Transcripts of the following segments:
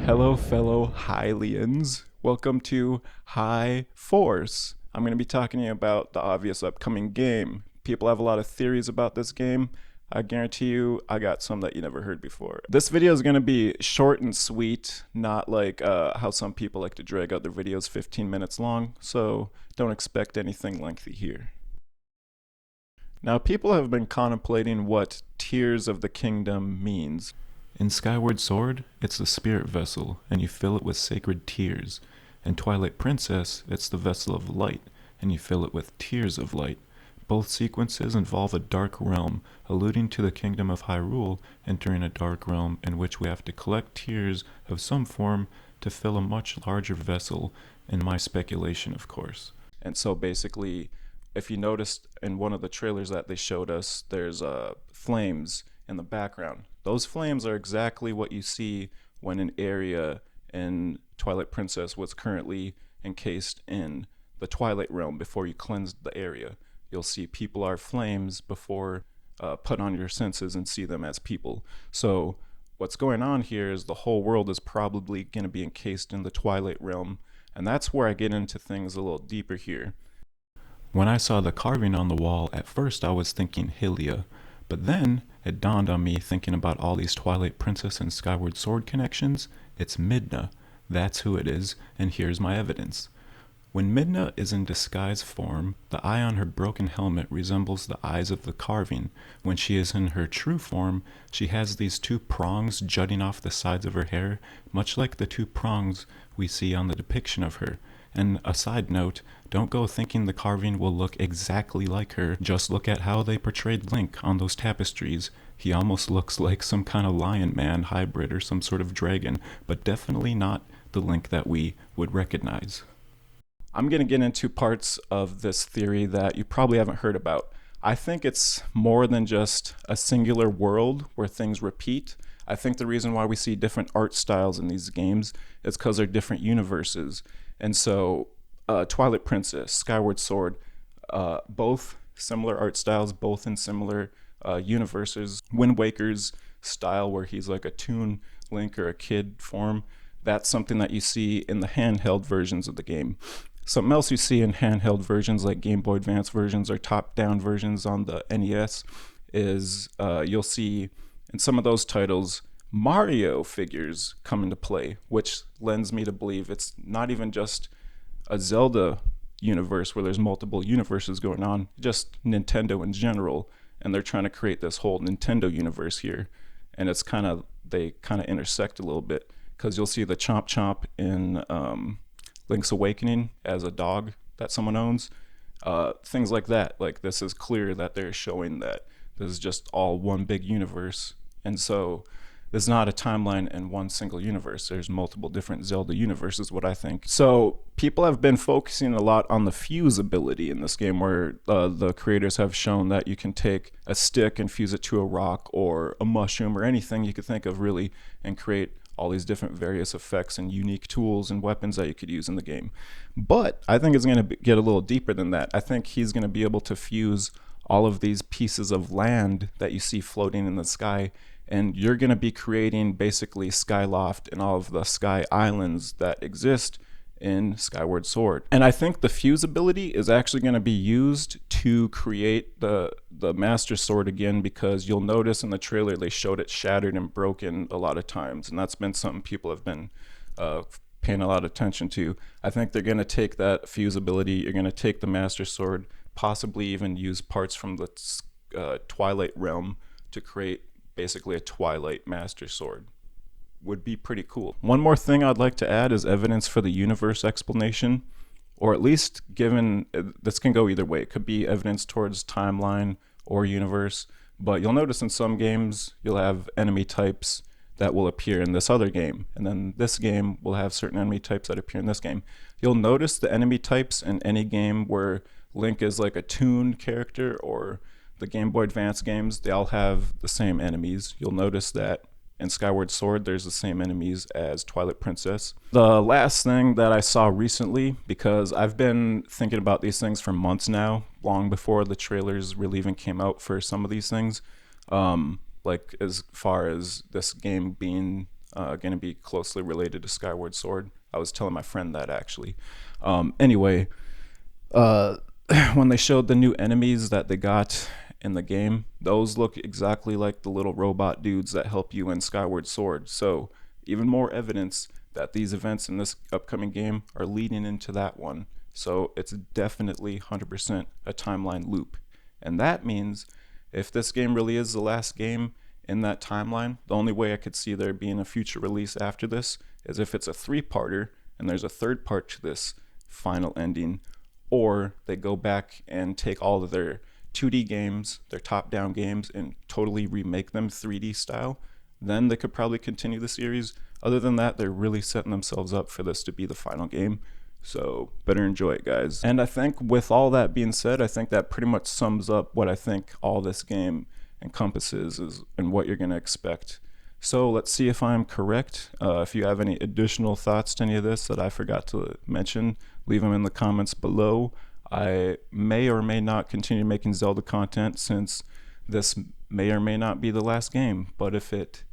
Hello, fellow Hylians. Welcome to High Force. I'm going to be talking to you about the obvious upcoming game. People have a lot of theories about this game. I guarantee you, I got some that you never heard before. This video is going to be short and sweet, not like how some people like to drag out their videos 15 minutes long, so don't expect anything lengthy here. Now, people have been contemplating what Tears of the Kingdom means. In Skyward Sword, it's the spirit vessel, and you fill it with sacred tears. In Twilight Princess, it's the vessel of light, and you fill it with tears of light. Both sequences involve a dark realm, alluding to the Kingdom of Hyrule entering a dark realm in which we have to collect tears of some form to fill a much larger vessel, in my speculation, of course. And so basically, if you noticed in one of the trailers that they showed us, there's flames in the background. Those flames are exactly what you see when an area in Twilight Princess was currently encased in the Twilight Realm before you cleansed the area. You'll see people are flames before put on your senses and see them as people. So what's going on here is the whole world is probably going to be encased in the Twilight Realm, and that's where I get into things a little deeper here. When I saw the carving on the wall, at first I was thinking Hylia, but then it dawned on me, thinking about all these Twilight Princess and Skyward Sword connections, it's Midna. That's who it is, and here's my evidence. When Midna is in disguise form, the eye on her broken helmet resembles the eyes of the carving. When she is in her true form, she has these two prongs jutting off the sides of her hair, much like the two prongs we see on the depiction of her. And a side note, don't go thinking the carving will look exactly like her. Just look at how they portrayed Link on those tapestries. He almost looks like some kind of lion man hybrid or some sort of dragon, but definitely not the Link that we would recognize. I'm going to get into parts of this theory that you probably haven't heard about. I think it's more than just a singular world where things repeat. I think the reason why we see different art styles in these games is because they're different universes. And so Twilight Princess, Skyward Sword, both similar art styles, both in similar universes. Wind Waker's style where he's like a toon Link or a kid form, that's something that you see in the handheld versions of the game. Something else you see in handheld versions like Game Boy Advance versions or top-down versions on the NES is you'll see in some of those titles Mario figures come into play, which lends me to believe it's not even just a Zelda universe where there's multiple universes going on, just Nintendo in general, and they're trying to create this whole Nintendo universe here, and it's they kind of intersect a little bit, because you'll see the Chomp Chomp in Link's Awakening as a dog that someone owns, things like that. Like, this is clear that they're showing that this is just all one big universe, and so there's not a timeline in one single universe. There's multiple different Zelda universes, what I think. So people have been focusing a lot on the fuse ability in this game, where the creators have shown that you can take a stick and fuse it to a rock or a mushroom or anything you could think of, really, and create all these different various effects and unique tools and weapons that you could use in the game. But I think it's going to get a little deeper than that. I think he's going to be able to fuse all of these pieces of land that you see floating in the sky, and you're going to be creating basically Skyloft and all of the sky islands that exist in Skyward Sword. And I think the fuse ability is actually going to be used to create the Master Sword again, because you'll notice in the trailer they showed it shattered and broken a lot of times, and that's been something people have been paying a lot of attention to. I think they're going to take that fuse ability, you're going to take the Master Sword, possibly even use parts from the Twilight Realm to create basically a Twilight Master Sword. Would be pretty cool. One more thing I'd like to add is evidence for the universe explanation, or at least given, this can go either way. It could be evidence towards timeline or universe, but you'll notice in some games you'll have enemy types that will appear in this other game, and then this game will have certain enemy types that appear in this game. You'll notice the enemy types in any game where Link is like a toon character, or the Game Boy Advance games, they all have the same enemies. You'll notice that in Skyward Sword, there's the same enemies as Twilight Princess. The last thing that I saw recently, because I've been thinking about these things for months now, long before the trailers really even came out for some of these things, like as far as this game being going to be closely related to Skyward Sword. I was telling my friend that actually. Anyway, uh, when they showed the new enemies that they got in the game, those look exactly like the little robot dudes that help you in Skyward Sword. So even more evidence that these events in this upcoming game are leading into that one. So it's definitely 100% a timeline loop. And that means if this game really is the last game in that timeline, the only way I could see there being a future release after this is if it's a 3-parter and there's a 3rd part to this final ending, or they go back and take all of their 2D games, their top-down games, and totally remake them 3D style. Then they could probably continue the series. Other than that, they're really setting themselves up for this to be the final game. So better enjoy it, guys. And I think with all that being said, I think that pretty much sums up what I think all this game encompasses and what you're going to expect. So let's see if I'm correct. If you have any additional thoughts to any of this that I forgot to mention, leave them in the comments below. I may or may not continue making Zelda content since this may or may not be the last game. But if it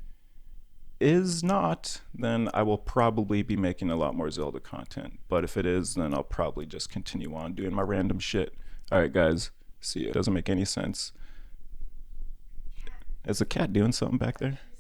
is not, then I will probably be making a lot more Zelda content. But if it is, then I'll probably just continue on doing my random shit. Alright guys, see ya. Doesn't make any sense. Is the cat doing something back there?